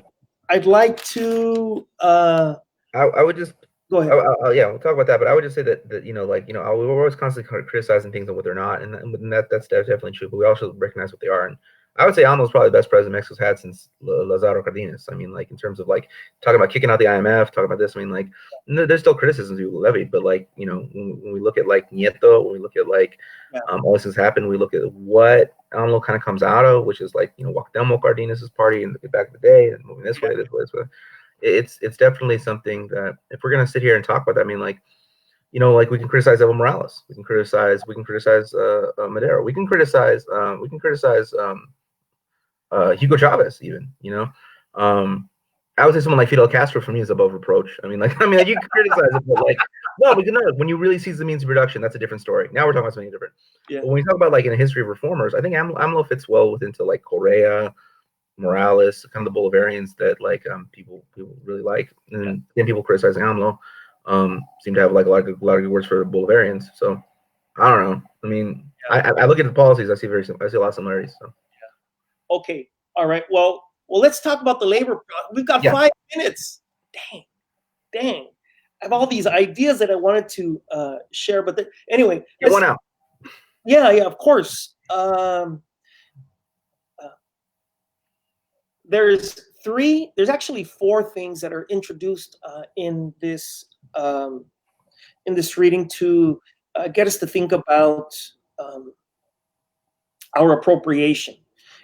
I'd like to I would just go ahead. yeah, we'll talk about that. But I would just say that we're always constantly criticizing things on what they're not, and that's definitely true. But we also recognize what they are. And I would say AMLO's probably the best president Mexico's had since Lázaro Cárdenas. I mean, like in terms of like talking about kicking out the IMF, talking about this. I mean, like there's still criticisms we levied, but like when we look at like Nieto, when we look at like all this has happened, we look at what AMLO kind of comes out of, which is like Cuauhtémoc Cárdenas' party and back in the day, and moving this way, this way, this way. It's definitely something that if we're gonna sit here and talk about that, I mean, like, like we can criticize Evo Morales, we can criticize Madero, we can criticize Hugo Chavez, even. I would say someone like Fidel Castro for me is above reproach. I mean, like you can criticize it, but like, no, but when you really seize the means of production, that's a different story. Now we're talking about something different. Yeah. But when we talk about like in a history of reformers, I think AMLO fits well into like Correa, Morales, kind of the Bolivarians that like people really like, and then people criticizing AMLO seem to have like a lot of good words for Bolivarians. So I don't know. I mean, I look at the policies, I see a lot of similarities. So. Okay, all right. Well, let's talk about the labor. We've got 5 minutes. Dang. I have all these ideas that I wanted to share, but anyway, get one out. Yeah, of course. There's actually 4 things that are introduced in this reading to get us to think about our appropriation.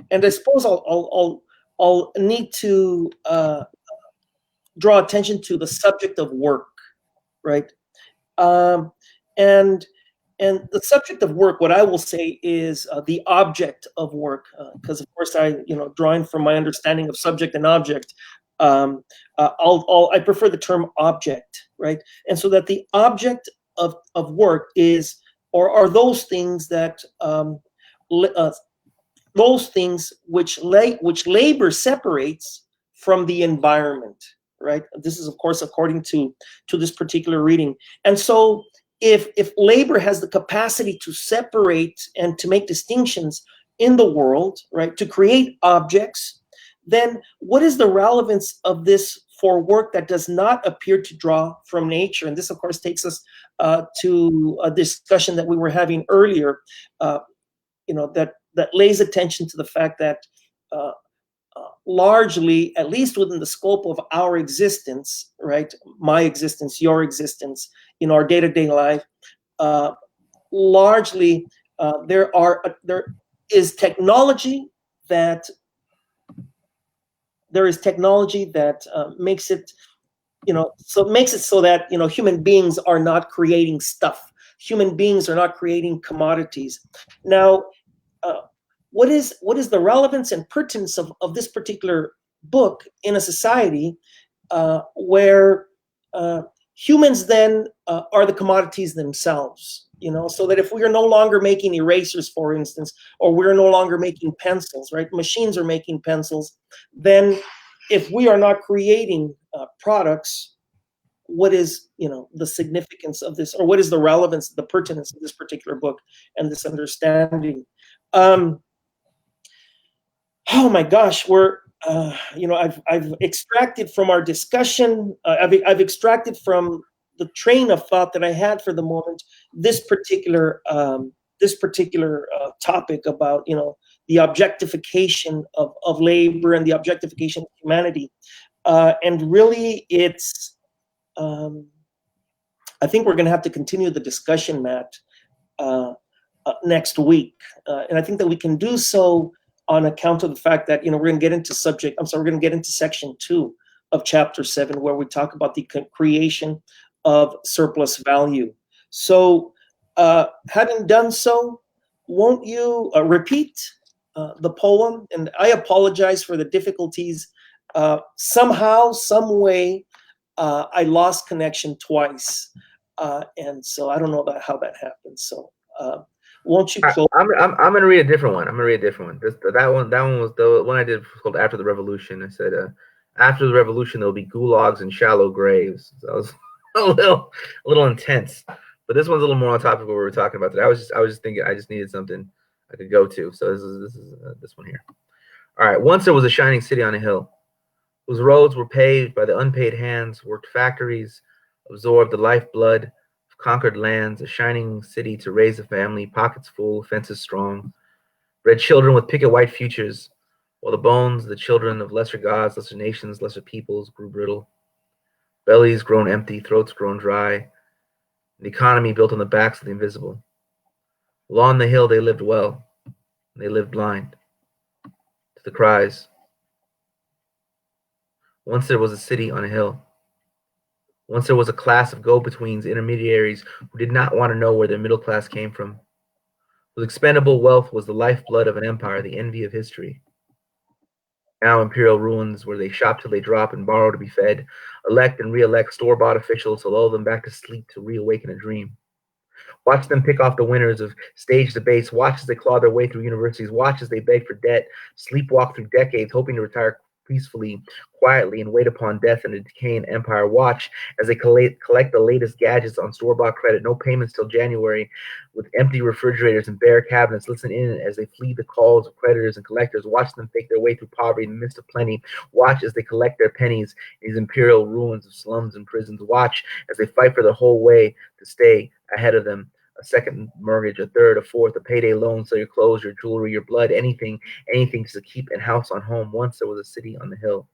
And I suppose I'll need to draw attention to the subject of work, right? And the subject of work, what I will say is the object of work, because of course drawing from my understanding of subject and object, I prefer the term object, right? And so that the object of work is, or are those things that those things which labor separates from the environment, right? This is of course according to this particular reading. And so if labor has the capacity to separate and to make distinctions in the world, right, to create objects, then what is the relevance of this for work that does not appear to draw from nature? And this of course takes us to a discussion that we were having earlier, that lays attention to the fact that largely, at least within the scope of our existence, right, my existence, your existence, in our day-to-day life, largely there is technology that makes it, so that human beings are not creating stuff. Human beings are not creating commodities. Now, what is the relevance and pertinence of this particular book in a society where humans then are the commodities themselves? So that if we are no longer making erasers, for instance, or we're no longer making pencils, right? Machines are making pencils. Then, if we are not creating products, what is the significance of this, or what is the relevance, the pertinence of this particular book and this understanding? Oh my gosh, I've extracted from our discussion, I've extracted from the train of thought that I had for the moment, this particular topic about the objectification of labor and the objectification of humanity, and really it's I think we're going to have to continue the discussion, Matt, next week, and I think that we can do so on account of the fact that we're going to get into section 2 of chapter 7, where we talk about the creation of surplus value. So having done so, won't you repeat the poem? And I apologize for the difficulties somehow, some way, I lost connection twice, and so I don't know about how that happened. So won't you close? I'm gonna read a different one. I'm gonna read a different one. That one was the one I did called After the Revolution. I said, after the revolution there'll be gulags and shallow graves. So that was a little intense. But this one's a little more on topic of what we were talking about today. I was just thinking I just needed something I could go to. So this one here. All right. Once there was a shining city on a hill, whose roads were paved by the unpaid hands, worked factories, absorbed the lifeblood of conquered lands, a shining city to raise a family, pockets full, fences strong, bred children with picket white futures, while the bones, the children of lesser gods, lesser nations, lesser peoples, grew brittle, bellies grown empty, throats grown dry, the economy built on the backs of the invisible. Along the hill they lived well, and they lived blind to the cries. Once there was a city on a hill. Once there was a class of go-betweens, intermediaries, who did not want to know where their middle class came from, whose expendable wealth was the lifeblood of an empire, the envy of history. Now imperial ruins where they shop till they drop and borrow to be fed, elect and re-elect store-bought officials to lull them back to sleep to reawaken a dream. Watch them pick off the winners of stage debates. Watch as they claw their way through universities. Watch as they beg for debt, sleepwalk through decades, hoping to retire peacefully, quietly, and wait upon death in a decaying empire. Watch as they collect the latest gadgets on store-bought credit, no payments till January, with empty refrigerators and bare cabinets. Listen in as they flee the calls of creditors and collectors. Watch them fake their way through poverty in the midst of plenty. Watch as they collect their pennies in these imperial ruins of slums and prisons. Watch as they fight for the whole way to stay ahead of them. A second mortgage, a third, a fourth, a payday loan, so your clothes, your jewelry, your blood, anything to keep a house on home. Once there was a city on the hill.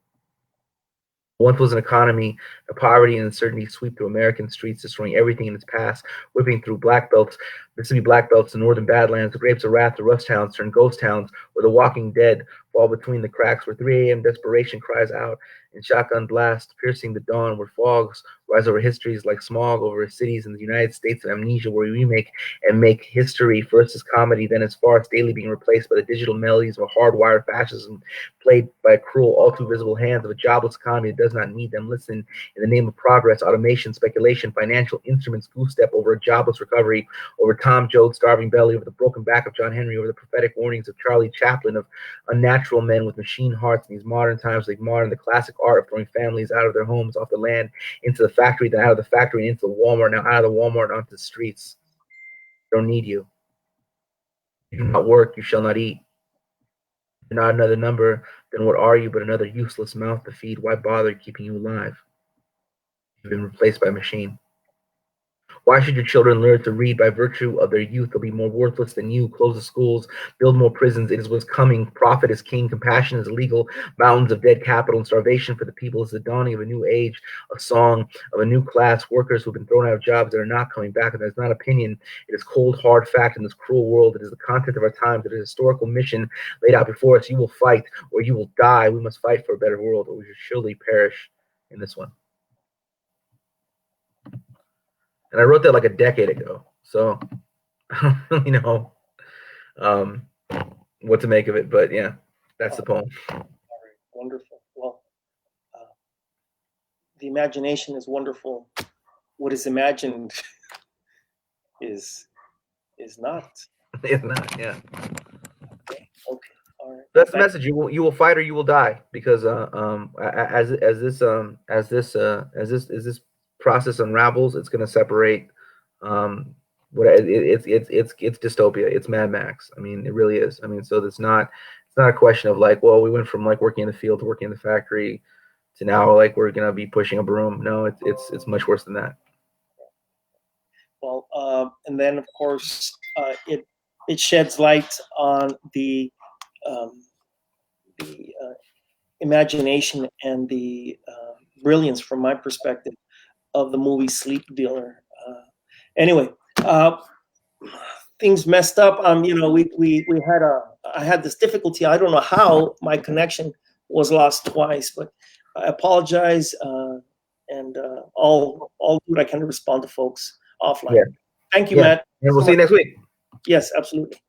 Once was an economy, a poverty and uncertainty sweep through American streets, destroying everything in its path, whipping through black belts, Mississippi black belts, the northern badlands, the grapes of wrath, the rust towns turn ghost towns, where the walking dead fall between the cracks, where 3 a.m. desperation cries out in shotgun blast, piercing the dawn, where fogs rise over histories like smog over cities in the United States of amnesia, where we remake and make history first as comedy, then as farce, daily being replaced by the digital melodies of a hardwired fascism played by cruel, all too visible hands of a jobless economy that does not need them. Listen, in the name of progress, automation, speculation, financial instruments, goose step over a jobless recovery, over Tom Joad's starving belly, over the broken back of John Henry, over the prophetic warnings of Charlie Chaplin, of unnatural men with machine hearts in these modern times, like modern, the classic art of throwing families out of their homes, off the land, into the factory, then out of the factory, into the Walmart, now out of the Walmart, onto the streets. Don't need you. You do not work, you shall not eat. You're not another number, then what are you but another useless mouth to feed? Why bother keeping you alive? You've been replaced by a machine. Why should your children learn to read by virtue of their youth? They'll be more worthless than you. Close the schools, build more prisons. It is what's coming. Profit is king. Compassion is illegal. Mountains of dead capital and starvation for the people is the dawning of a new age, a song of a new class. Workers who've been thrown out of jobs that are not coming back. And that's not opinion. It is cold, hard fact in this cruel world. It is the content of our times. It is a historical mission laid out before us. You will fight or you will die. We must fight for a better world or we shall surely perish in this one. And I wrote that like a decade ago, so I don't really know what to make of it. But yeah, that's the poem. All right, wonderful. Well, the imagination is wonderful. What is imagined is not. It's not. Yeah. Okay. All right. That's the message. You will fight or you will die, because as this process unravels, it's going to separate. It's dystopia. It's Mad Max. I mean, it really is. I mean, so it's not a question of like, well, we went from like working in the field to working in the factory to now like we're going to be pushing a broom. No, it's much worse than that. Well, and then of course it sheds light on the imagination and the brilliance, from my perspective, of the movie Sleep Dealer. Anyway, things messed up. I had this difficulty. I don't know how my connection was lost twice, but I apologize. And I'll do what I can to respond to folks offline. Yeah. Thank you, Yeah. Matt. And we'll see you next week. Yes, absolutely.